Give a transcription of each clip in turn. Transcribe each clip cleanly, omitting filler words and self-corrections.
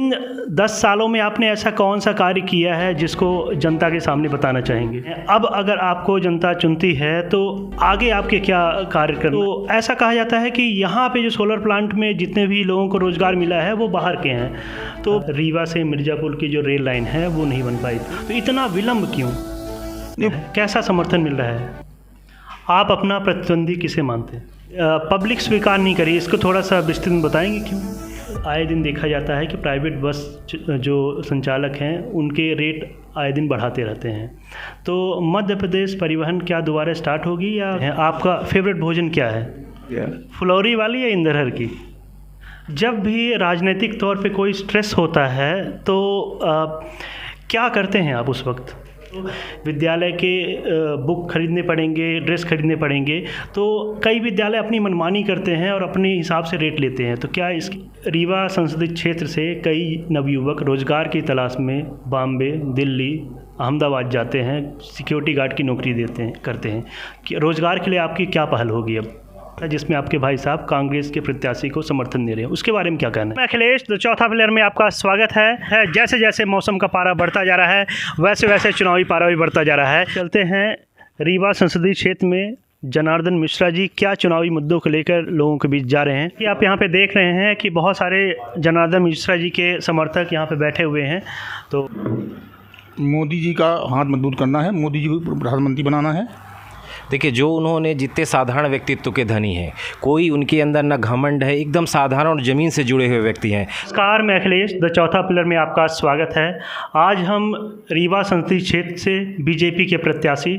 इन 10 सालों में आपने ऐसा कौन सा कार्य किया है जिसको जनता के सामने बताना चाहेंगे? अब अगर आपको जनता चुनती है तो आगे आपके क्या कार्य करना? तो ऐसा कहा जाता है कि यहाँ पे जो सोलर प्लांट में जितने भी लोगों को रोज़गार मिला है वो बाहर के हैं, तो रीवा से मिर्ज़ापुर की जो रेल लाइन है वो नहीं बन पाई, तो इतना विलम्ब क्यों? कैसा समर्थन मिल रहा है? आप अपना प्रतिद्वंदी किसे मानते हैं? पब्लिक स्वीकार नहीं करी, इसको थोड़ा सा विस्तृत में बताएंगे क्यों? आए दिन देखा जाता है कि प्राइवेट बस जो संचालक हैं उनके रेट आए दिन बढ़ाते रहते हैं, तो मध्य प्रदेश परिवहन क्या दोबारा स्टार्ट होगी या आपका फेवरेट भोजन क्या है? फुलौरी वाली या इंदरहर की? जब भी राजनीतिक तौर पे कोई स्ट्रेस होता है तो क्या करते हैं आप उस वक्त? विद्यालय के बुक खरीदने पड़ेंगे, ड्रेस खरीदने पड़ेंगे, तो कई विद्यालय अपनी मनमानी करते हैं और अपने हिसाब से रेट लेते हैं, तो क्या इस रीवा संसदीय क्षेत्र से कई नवयुवक रोज़गार की तलाश में बॉम्बे, दिल्ली, अहमदाबाद जाते हैं, सिक्योरिटी गार्ड की नौकरी करते हैं कि रोज़गार के लिए आपकी क्या पहल होगी अब, जिसमें आपके भाई साहब कांग्रेस के प्रत्याशी को समर्थन दे रहे हैं, उसके बारे में क्या कहना है? अखिलेश, तो चौथा प्लेयर में आपका स्वागत है। जैसे जैसे मौसम का पारा बढ़ता जा रहा है वैसे वैसे चुनावी पारा भी बढ़ता जा रहा है। चलते हैं रीवा संसदीय क्षेत्र में जनार्दन मिश्रा जी क्या चुनावी मुद्दों को लेकर लोगों के बीच जा रहे हैं। कि आप यहाँ पे देख रहे हैं कि बहुत सारे जनार्दन मिश्रा जी के समर्थक यहाँ पे बैठे हुए हैं। तो मोदी जी का हाथ मजबूत करना है, मोदी जी को प्रधानमंत्री बनाना है। देखिए, जो उन्होंने जितने साधारण व्यक्तित्व के धनी हैं, कोई उनके अंदर न घमंड है, एकदम साधारण और ज़मीन से जुड़े हुए व्यक्ति हैं। नमस्कार, मैं अखिलेश, द चौथा पिलर में आपका स्वागत है। आज हम रीवा संसदीय क्षेत्र से बीजेपी के प्रत्याशी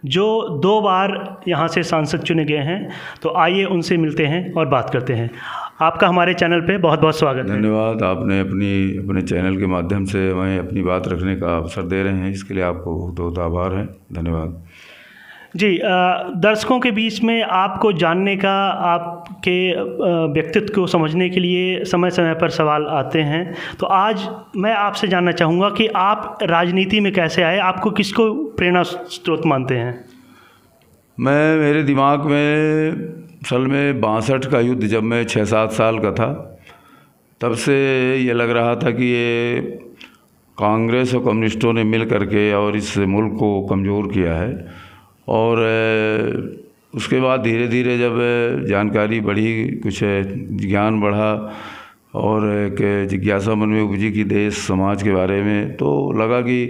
जो 2 बार यहाँ से सांसद चुने गए हैं, तो आइए उनसे मिलते हैं और बात करते हैं। आपका हमारे चैनल पे बहुत बहुत स्वागत है। धन्यवाद, आपने अपने चैनल के माध्यम से हमें अपनी बात रखने का अवसर दे रहे हैं, इसके लिए आपको बहुत बहुत आभार है। धन्यवाद जी। दर्शकों के बीच में आपको जानने का, आपके व्यक्तित्व को समझने के लिए समय समय पर सवाल आते हैं, तो आज मैं आपसे जानना चाहूँगा कि आप राजनीति में कैसे आए, आपको किसको प्रेरणा स्रोत मानते हैं? मेरे दिमाग में असल में 62 का युद्ध जब मैं 6-7 साल का था, तब से ये लग रहा था कि ये कांग्रेस और कम्युनिस्टों ने मिल करके और इस मुल्क को कमज़ोर किया है। और उसके बाद धीरे धीरे जब जानकारी बढ़ी, कुछ ज्ञान बढ़ा और एक जिज्ञासा मन में उपजी कि देश समाज के बारे में, तो लगा कि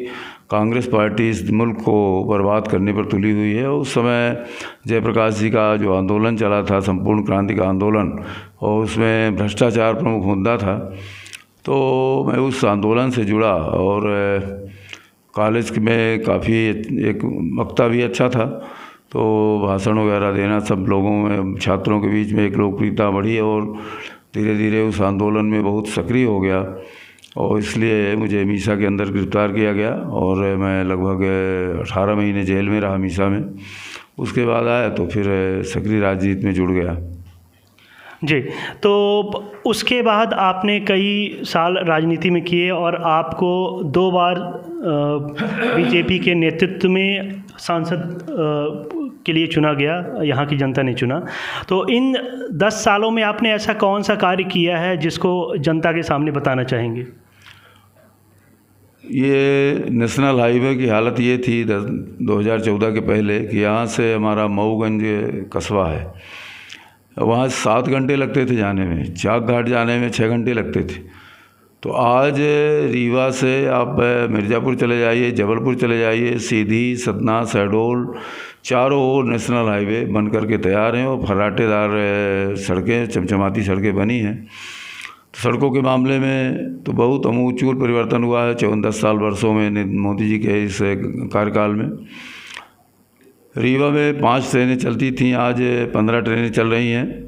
कांग्रेस पार्टी इस मुल्क को बर्बाद करने पर तुली हुई है। उस समय जयप्रकाश जी का जो आंदोलन चला था, संपूर्ण क्रांति का आंदोलन, और उसमें भ्रष्टाचार प्रमुख मुद्दा था, तो मैं उस आंदोलन से जुड़ा और कॉलेज में काफ़ी एक वक्ता भी अच्छा था, तो भाषण वगैरह देना सब लोगों में, छात्रों के बीच में एक लोकप्रियता बढ़ी और धीरे धीरे उस आंदोलन में बहुत सक्रिय हो गया, और इसलिए मुझे मीसा के अंदर गिरफ़्तार किया गया और मैं लगभग 18 महीने जेल में रहा मीसा में। उसके बाद आया तो फिर सक्रिय राजनीति में जुड़ गया। जी, तो उसके बाद आपने कई साल राजनीति में किए और आपको 2 बार बीजेपी के नेतृत्व में सांसद के लिए चुना गया, यहाँ की जनता ने चुना। तो इन 10 सालों में आपने ऐसा कौन सा कार्य किया है जिसको जनता के सामने बताना चाहेंगे? ये नेशनल हाईवे की हालत ये थी 2014 के पहले कि यहाँ से हमारा मऊगंज कस्बा है, वहाँ 7 घंटे लगते थे जाने में, चाक घाट जाने में 6 घंटे लगते थे। तो आज रीवा से आप मिर्ज़ापुर चले जाइए, जबलपुर चले जाइए, सीधी, सतना, शहडोल, चारों ओर नेशनल हाईवे बन करके तैयार हैं और फर्राटेदार सड़कें, चमचमाती सड़कें बनी हैं। तो सड़कों के मामले में तो बहुत आमूल परिवर्तन हुआ है 14-10 साल वर्षों में मोदी जी के इस कार्यकाल में। रीवा में 5 ट्रेनें चलती थीं, आज 15 ट्रेनें चल रही हैं।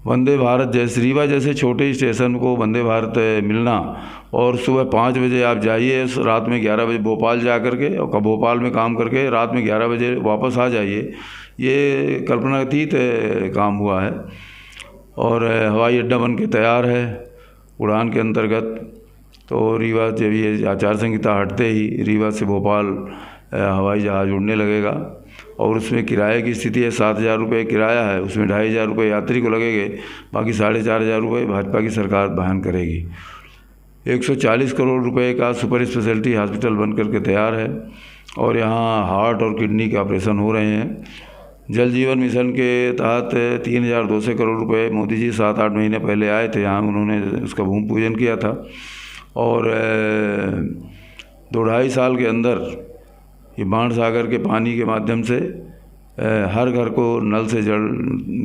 वंदे भारत जैसे रीवा जैसे छोटे स्टेशन को वंदे भारत मिलना, और सुबह 5 बजे आप जाइए, रात में 11 बजे भोपाल जा करके और भोपाल में काम करके रात में 11 बजे वापस आ जाइए, ये कल्पनातीत काम हुआ है। और हवाई अड्डा बन के तैयार है उड़ान के अंतर्गत। तो रीवा जब ये आचार संहिता हटते ही रीवा से भोपाल हवाई जहाज़ उड़ने लगेगा, और उसमें किराए की स्थिति है 7,000 रुपये किराया है, उसमें 2,500 रुपये यात्री को लगेंगे, बाकी 4,500 रुपये भाजपा की सरकार वहन करेगी। 140 करोड़ रुपए का सुपर स्पेशलिटी हॉस्पिटल बन करके तैयार है और यहाँ हार्ट और किडनी के ऑपरेशन हो रहे हैं। जल जीवन मिशन के तहत 3200 करोड़ रुपए मोदी जी 7-8 महीने पहले आए थे यहाँ, उन्होंने उसका भूमि पूजन किया था और 2-2.5 साल के अंदर ये बाण सागर के पानी के माध्यम से हर घर को नल से जल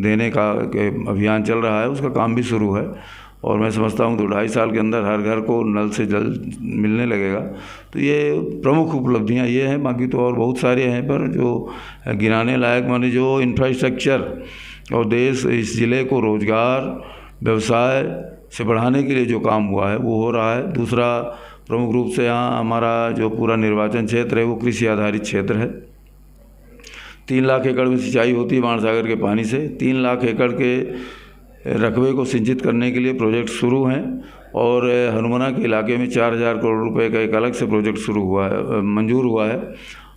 देने का अभियान चल रहा है, उसका काम भी शुरू है और मैं समझता हूँ 2-2.5 साल के अंदर हर घर को नल से जल मिलने लगेगा। तो ये प्रमुख उपलब्धियाँ ये हैं, बाकी तो और बहुत सारे हैं, पर जो गिनाने लायक माने जो इंफ्रास्ट्रक्चर और देश इस ज़िले को रोज़गार व्यवसाय से बढ़ाने के लिए जो काम हुआ है वो हो रहा है। दूसरा प्रमुख रूप से यहाँ हमारा जो पूरा निर्वाचन क्षेत्र है वो कृषि आधारित क्षेत्र है। 3 लाख एकड़ में सिंचाई होती है बाण सागर के पानी से। 3 लाख एकड़ के रकबे को सिंचित करने के लिए प्रोजेक्ट शुरू हैं और हनुमाना के इलाके में 4000 करोड़ रुपए का एक अलग से प्रोजेक्ट शुरू हुआ है, मंजूर हुआ है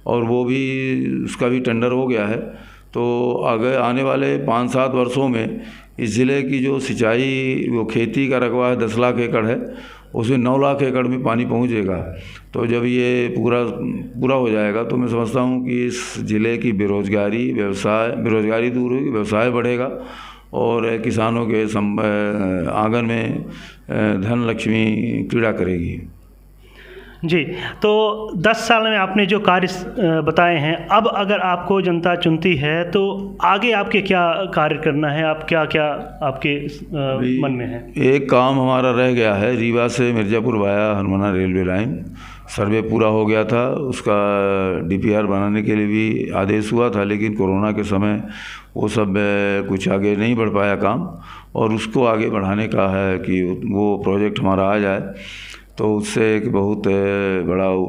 और वो भी उसका भी टेंडर हो गया है। तो आगे आने वाले 5-7 वर्षों में इस ज़िले की जो सिंचाई वो खेती का रकबा है 10 लाख एकड़ है, उसमें 9 लाख एकड़ में पानी पहुंचेगा। तो जब ये पूरा हो जाएगा तो मैं समझता हूँ कि इस ज़िले की बेरोज़गारी दूर होगी, व्यवसाय बढ़ेगा और किसानों के आंगन में धन लक्ष्मी क्रीड़ा करेगी। जी, तो 10 साल में आपने जो कार्य बताए हैं, अब अगर आपको जनता चुनती है तो आगे आपके क्या कार्य करना है, आप क्या क्या आपके मन में है? एक काम हमारा रह गया है, रीवा से Mirzapur via Hanumana railway line survey पूरा हो गया था, उसका DPR बनाने के लिए भी आदेश हुआ था, लेकिन कोरोना के समय वो सब कुछ आगे नहीं बढ़ पाया काम और उसको आगे बढ़ाने का है कि वो प्रोजेक्ट हमारा आ जाए तो उससे एक बहुत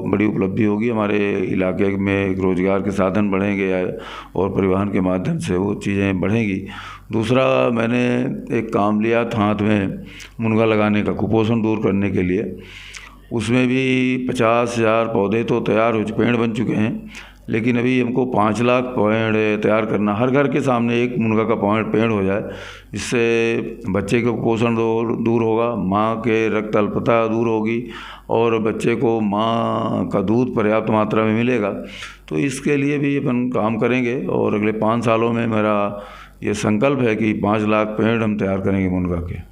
बड़ी उपलब्धि होगी। हमारे इलाके में रोज़गार के साधन बढ़ेंगे और परिवहन के माध्यम से वो चीज़ें बढ़ेंगी। दूसरा, मैंने एक काम लिया था हाथ में मुनगा लगाने का, कुपोषण दूर करने के लिए। उसमें भी 50,000 पौधे तो तैयार हो पेड़ बन चुके हैं, लेकिन अभी हमको 5 लाख पेड़ तैयार करना, हर घर के सामने एक मुनगा का पेड़ हो जाए। इससे बच्चे का कुपोषण दूर होगा, माँ के रक्त अल्पता दूर होगी और बच्चे को माँ का दूध पर्याप्त मात्रा में मिलेगा। तो इसके लिए भी अपन काम करेंगे और अगले 5 सालों में मेरा ये संकल्प है कि 5 लाख पेड़ हम तैयार करेंगे मुनगा के।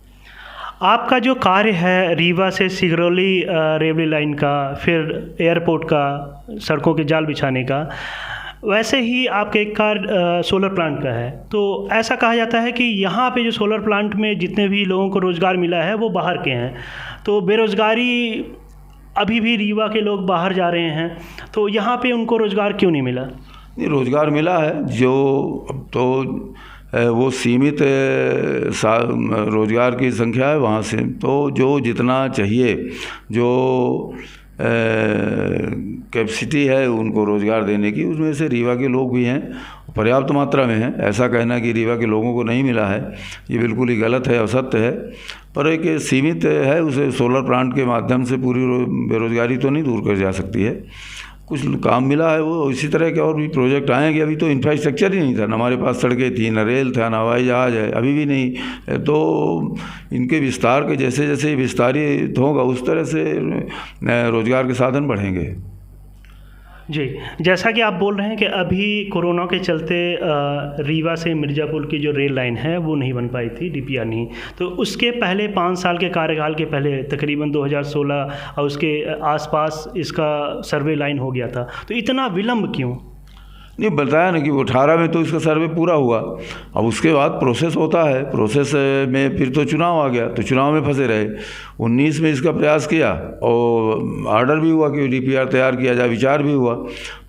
आपका जो कार्य है रीवा से सिगरौली रेलवे लाइन का, फिर एयरपोर्ट का, सड़कों के जाल बिछाने का, वैसे ही आपके एक कार्य सोलर प्लांट का है। तो ऐसा कहा जाता है कि यहाँ पे जो सोलर प्लांट में जितने भी लोगों को रोज़गार मिला है वो बाहर के हैं, तो बेरोज़गारी अभी भी रीवा के लोग बाहर जा रहे हैं, तो यहाँ पे उनको रोज़गार क्यों नहीं मिला? नहीं, रोज़गार मिला है, जो अब तो वो सीमित रोज़गार की संख्या है वहाँ से, तो जो जितना चाहिए, जो कैपेसिटी है उनको रोज़गार देने की, उसमें से रीवा के लोग भी हैं, पर्याप्त मात्रा में हैं। ऐसा कहना कि रीवा के लोगों को नहीं मिला है ये बिल्कुल ही गलत है, असत्य है। पर एक सीमित है, उसे सोलर प्लांट के माध्यम से पूरी बेरोज़गारी तो नहीं दूर कर जा सकती है। कुछ काम मिला है, वो इसी तरह के और भी प्रोजेक्ट आएंगे। अभी तो इंफ्रास्ट्रक्चर ही नहीं था, न हमारे पास सड़कें थी, न रेल था, न हवाई जहाज़ है, अभी भी नहीं। तो इनके विस्तार के जैसे जैसे विस्तारित होगा उस तरह से रोज़गार के साधन बढ़ेंगे। जी, जैसा कि आप बोल रहे हैं कि अभी कोरोना के चलते रीवा से मिर्ज़ापुर की जो रेल लाइन है वो नहीं बन पाई थी, DPR नहीं, तो उसके पहले 5 साल के कार्यकाल के पहले तकरीबन 2016 और उसके आसपास इसका सर्वे लाइन हो गया था, तो इतना विलम्ब क्यों? नहीं, बताया ना कि 18 में तो इसका सर्वे पूरा हुआ, अब उसके बाद प्रोसेस होता है, प्रोसेस में फिर तो चुनाव आ गया, तो चुनाव में फंसे रहे। 19 में इसका प्रयास किया और ऑर्डर भी हुआ कि DPR तैयार किया जाए, विचार भी हुआ,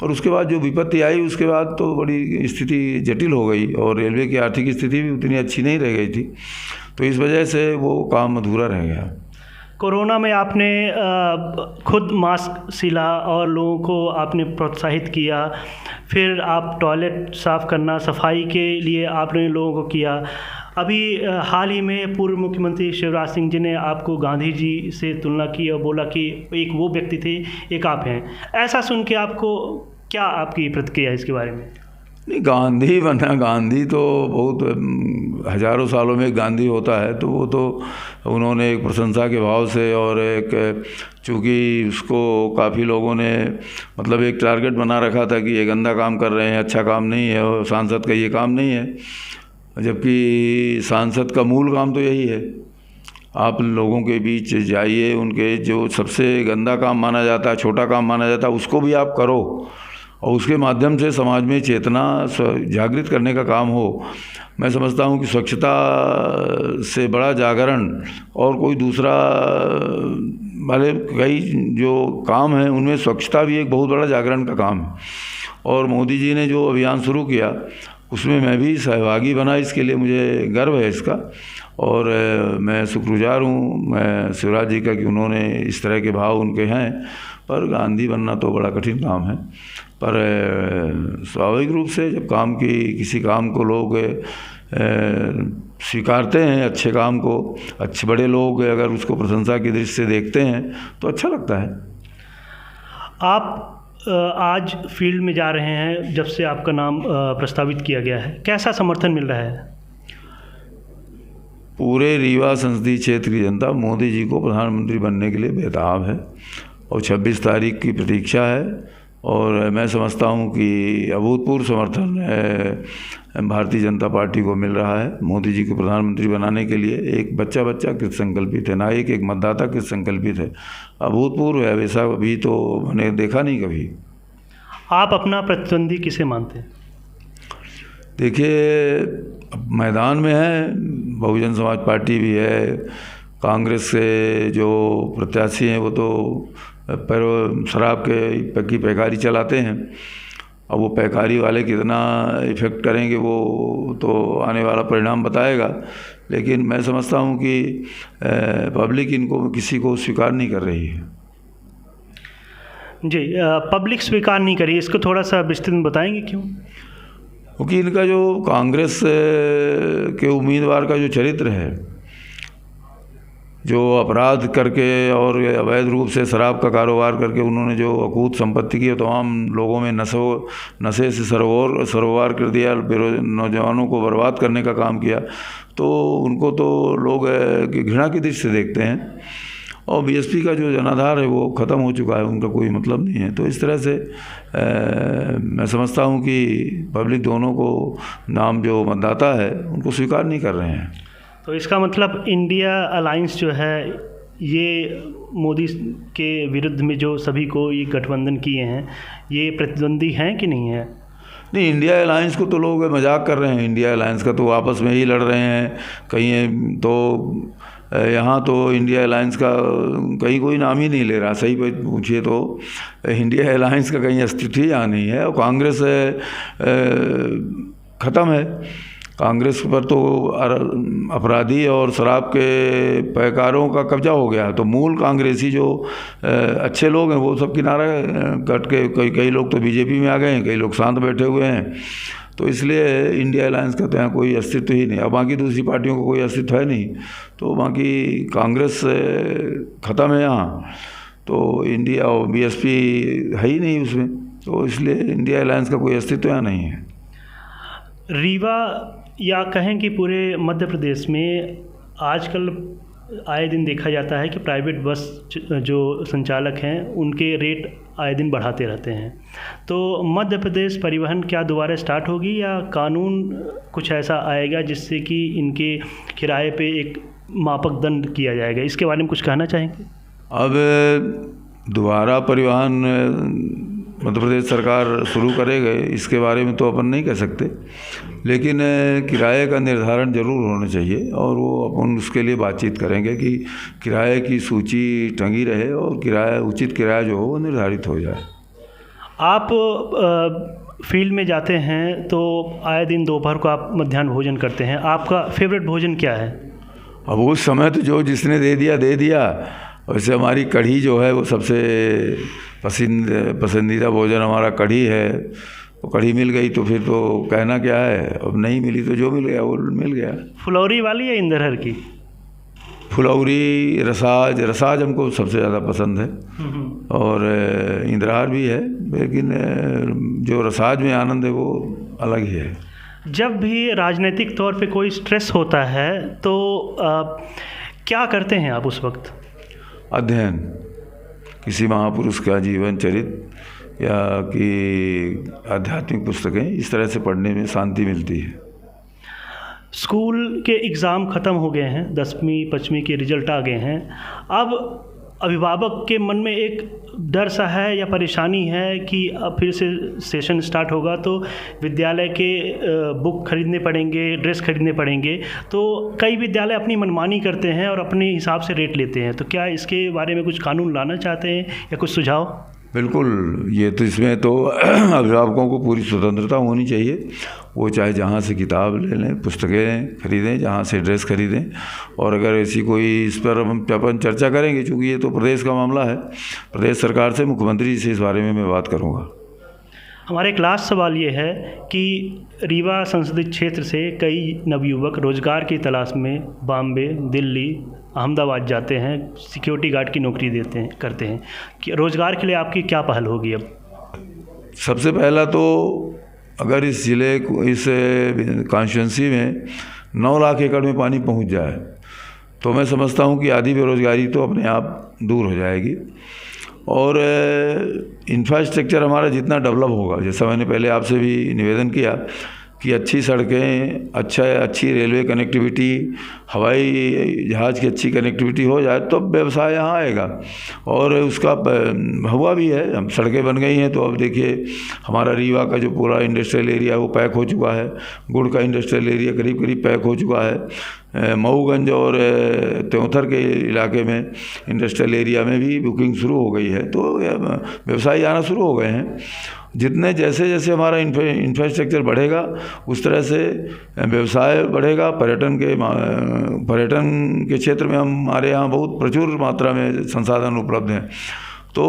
पर उसके बाद जो विपत्ति आई उसके बाद तो बड़ी स्थिति जटिल हो गई और रेलवे की आर्थिक स्थिति भी उतनी अच्छी नहीं रह गई थी, तो इस वजह से वो काम अधूरा रह गया। कोरोना में आपने खुद मास्क सिला और लोगों को आपने प्रोत्साहित किया, फिर आप टॉयलेट साफ़ करना, सफाई के लिए आपने लोगों को किया। अभी हाल ही में पूर्व मुख्यमंत्री शिवराज सिंह जी ने आपको गांधी जी से तुलना की और बोला कि एक वो व्यक्ति थे, एक आप हैं। ऐसा सुन के आपको क्या आपकी प्रतिक्रिया है इसके बारे में? नहीं, गांधी बनना, गांधी तो बहुत हजारों सालों में गांधी होता है, तो वो तो उन्होंने एक प्रशंसा के भाव से और एक चूँकि उसको काफ़ी लोगों ने मतलब एक टारगेट बना रखा था कि ये गंदा काम कर रहे हैं, अच्छा काम नहीं है और सांसद का ये काम नहीं है, जबकि सांसद का मूल काम तो यही है, आप लोगों के बीच जाइए, उनके जो सबसे गंदा काम माना जाता है, छोटा काम माना जाता है, उसको भी आप करो और उसके माध्यम से समाज में चेतना जागृत करने का काम हो। मैं समझता हूँ कि स्वच्छता से बड़ा जागरण और कोई दूसरा वाले कई जो काम हैं उनमें स्वच्छता भी एक बहुत बड़ा जागरण का काम है। और मोदी जी ने जो अभियान शुरू किया उसमें मैं भी सहभागी बना, इसके लिए मुझे गर्व है इसका। और मैं शुक्रगुजार हूँ मैं शिवराज जी का कि उन्होंने इस तरह के भाव उनके हैं। पर गांधी बनना तो बड़ा कठिन काम है, पर स्वाभाविक रूप से जब किसी काम को लोग स्वीकारते हैं, अच्छे काम को, अच्छे बड़े लोग अगर उसको प्रशंसा की दृष्टि से देखते हैं तो अच्छा लगता है। आप आज फील्ड में जा रहे हैं, जब से आपका नाम प्रस्तावित किया गया है, कैसा समर्थन मिल रहा है? पूरे रीवा संसदीय क्षेत्र की जनता मोदी जी को प्रधानमंत्री बनने के लिए बेताब है और 26 तारीख की प्रतीक्षा है। और मैं समझता हूँ कि अभूतपूर्व समर्थन भारतीय जनता पार्टी को मिल रहा है मोदी जी को प्रधानमंत्री बनाने के लिए। एक बच्चा कृत संकल्पित है, ना एक मतदाता कृत संकल्पित है, अभूतपूर्व है, वैसा अभी तो मैंने देखा नहीं कभी। आप अपना प्रतिद्वंदी किसे मानते हैं? देखिए, मैदान में है, बहुजन समाज पार्टी भी है, कांग्रेस से जो प्रत्याशी हैं वो तो शराब की पैकारी चलाते हैं। अब वो पैकारी वाले कितना इफ़ेक्ट करेंगे वो तो आने वाला परिणाम बताएगा, लेकिन मैं समझता हूँ कि पब्लिक इनको किसी को स्वीकार नहीं कर रही है। जी, पब्लिक स्वीकार नहीं करी, इसको थोड़ा सा विस्तृत में बताएंगे क्यों? क्योंकि इनका जो कांग्रेस के उम्मीदवार का जो चरित्र है, जो अपराध करके और अवैध रूप से शराब का कारोबार करके उन्होंने जो अकूत संपत्ति की तमाम लोगों में नशे से सरोवर कर दिया, नौजवानों को बर्बाद करने का काम किया, तो उनको तो लोग घृणा की दृष्टि से देखते हैं। और बीएसपी का जो जनाधार है वो ख़त्म हो चुका है, उनका कोई मतलब नहीं है। तो इस तरह से मैं समझता हूँ कि पब्लिक दोनों को नाम जो मतदाता है उनको स्वीकार नहीं कर रहे हैं। तो इसका मतलब इंडिया अलायंस जो है ये मोदी के विरुद्ध में जो सभी को ये गठबंधन किए हैं, ये प्रतिद्वंदी हैं कि नहीं है? नहीं, इंडिया अलायंस को तो लोग मजाक कर रहे हैं, इंडिया अलायंस का तो आपस में ही लड़ रहे हैं। कहीं तो यहाँ तो इंडिया अलायंस का कहीं कोई नाम ही नहीं ले रहा। सही पूछिए तो इंडिया अलायंस का कहीं अस्तित्व ही यहाँ नहीं है। और कांग्रेस ख़त्म है, कांग्रेस पर तो अपराधी और शराब के पैकारों का कब्जा हो गया है। तो मूल कांग्रेसी जो अच्छे लोग हैं वो सब किनारा कट के कई लोग तो बीजेपी में आ गए हैं, कई लोग शांत बैठे हुए हैं। तो इसलिए इंडिया अलायंस का तो यहाँ कोई अस्तित्व ही नहीं। अब बाकी दूसरी पार्टियों का कोई अस्तित्व है नहीं, तो बाकी कांग्रेस ख़त्म है यहाँ, तो इंडिया और बीएसपी है ही नहीं उसमें, तो इसलिए इंडिया अलायंस का कोई अस्तित्व यहाँ नहीं है। रीवा या कहें कि पूरे मध्य प्रदेश में आजकल आए दिन देखा जाता है कि प्राइवेट बस जो संचालक हैं उनके रेट आए दिन बढ़ाते रहते हैं। तो मध्य प्रदेश परिवहन क्या दोबारा स्टार्ट होगी या कानून कुछ ऐसा आएगा जिससे कि इनके किराए पे एक मापक दंड किया जाएगा? इसके बारे में कुछ कहना चाहेंगे? अब दोबारा परिवहन मध्य प्रदेश सरकार शुरू करेगा, इसके बारे में तो अपन नहीं कह सकते, लेकिन किराए का निर्धारण जरूर होना चाहिए और वो अपन उसके लिए बातचीत करेंगे कि किराए की सूची टंगी रहे और उचित किराया जो हो वो निर्धारित हो जाए। आप फील्ड में जाते हैं तो आए दिन दोपहर को आप मध्याह्न भोजन करते हैं, आपका फेवरेट भोजन क्या है? अब उस समय तो जो जिसने दे दिया। वैसे हमारी कढ़ी जो है वो सबसे पसंदीदा भोजन हमारा कढ़ी है। तो कढ़ी मिल गई तो फिर तो कहना क्या है, अब नहीं मिली तो जो मिल गया वो मिल गया। फुलौरी वाली या इंदरहर की? फुलौरी, रसाज। रसाज हमको सबसे ज़्यादा पसंद है और इंद्रहार भी है, लेकिन जो रसाज में आनंद है वो अलग ही है। जब भी राजनीतिक तौर पे कोई स्ट्रेस होता है तो क्या करते हैं आप उस वक्त? अध्ययन, किसी महापुरुष का जीवन चरित्र या कि आध्यात्मिक पुस्तकें, इस तरह से पढ़ने में शांति मिलती है। स्कूल के एग्ज़ाम ख़त्म हो गए हैं, 10वीं 5वीं के रिज़ल्ट आ गए हैं। अब अभिभावक के मन में एक डर सा है या परेशानी है कि अब फिर से सेशन स्टार्ट होगा तो विद्यालय के बुक खरीदने पड़ेंगे, ड्रेस खरीदने पड़ेंगे। तो कई विद्यालय अपनी मनमानी करते हैं और अपने हिसाब से रेट लेते हैं। तो क्या इसके बारे में कुछ कानून लाना चाहते हैं या कुछ सुझाव? बिल्कुल, ये तो इसमें तो अभिभावकों को पूरी स्वतंत्रता होनी चाहिए। वो चाहे जहाँ से किताब ले लें, पुस्तकें खरीदें, जहाँ से ड्रेस खरीदें। और अगर ऐसी कोई इस पर हम अपन चर्चा करेंगे, क्योंकि ये तो प्रदेश का मामला है, प्रदेश सरकार से, मुख्यमंत्री जी से इस बारे में मैं बात करूँगा। हमारा एक लास्ट सवाल ये है कि रीवा संसदीय क्षेत्र से कई नवयुवक रोज़गार की तलाश में बॉम्बे, दिल्ली, अहमदाबाद जाते हैं, सिक्योरिटी गार्ड की नौकरी करते हैं। कि रोज़गार के लिए आपकी क्या पहल होगी अब? सबसे पहला तो अगर इस ज़िले को, इस कॉन्स्टिट्यूंसी में 9 लाख एकड़ में पानी पहुंच जाए तो मैं समझता हूं कि आधी बेरोज़गारी तो अपने आप दूर हो जाएगी। और इंफ्रास्ट्रक्चर हमारा जितना डेवलप होगा, जैसा मैंने पहले आपसे भी निवेदन किया कि अच्छी सड़कें, अच्छी रेलवे कनेक्टिविटी, हवाई जहाज़ की अच्छी कनेक्टिविटी हो जाए तो व्यवसाय यहाँ आएगा। और उसका हुआ भी है, हम सड़कें बन गई हैं तो अब देखिए हमारा रीवा का जो पूरा इंडस्ट्रियल एरिया वो पैक हो चुका है, गुड़ का इंडस्ट्रियल एरिया करीब करीब पैक हो चुका है। मऊगंज और त्योंथर के इलाके में इंडस्ट्रियल एरिया में भी बुकिंग शुरू हो गई है, तो व्यवसायी आना शुरू हो गए हैं। जितने जैसे जैसे हमारा इंफ्रास्ट्रक्चर बढ़ेगा उस तरह से व्यवसाय बढ़ेगा। पर्यटन के क्षेत्र में हमारे यहाँ बहुत प्रचुर मात्रा में संसाधन उपलब्ध हैं। तो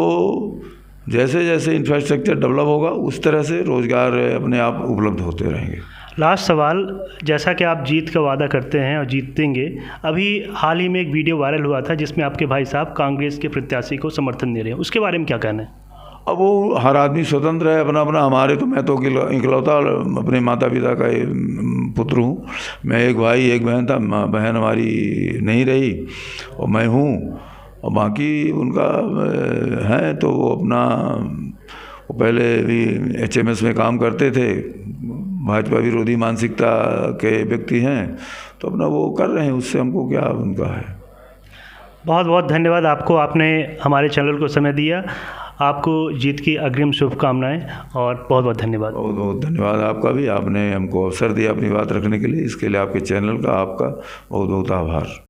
जैसे जैसे इंफ्रास्ट्रक्चर डेवलप होगा उस तरह से रोज़गार अपने आप उपलब्ध होते रहेंगे। लास्ट सवाल, जैसा कि आप जीत का वादा करते हैं और जीतेंगे, अभी हाल ही में एक वीडियो वायरल हुआ था जिसमें आपके भाई साहब कांग्रेस के प्रत्याशी को समर्थन दे रहे हैं, उसके बारे में क्या कहना है? अब वो हर आदमी स्वतंत्र है अपना अपना। हमारे तो मैं तो इकलौता अपने माता पिता का पुत्र हूँ। मैं एक भाई एक बहन था, बहन हमारी नहीं रही और मैं हूँ, और बाकी उनका है। तो वो अपना, वो पहले भी HMS में काम करते थे, भाजपा विरोधी मानसिकता के व्यक्ति हैं, तो अपना वो कर रहे हैं, उससे हमको क्या उनका है। बहुत बहुत धन्यवाद आपको, आपने हमारे चैनल को समय दिया। आपको जीत की अग्रिम शुभकामनाएं और बहुत बहुत धन्यवाद। बहुत बहुत धन्यवाद आपका भी, आपने हमको अवसर दिया अपनी बात रखने के लिए। इसके लिए आपके चैनल का आपका बहुत बहुत आभार।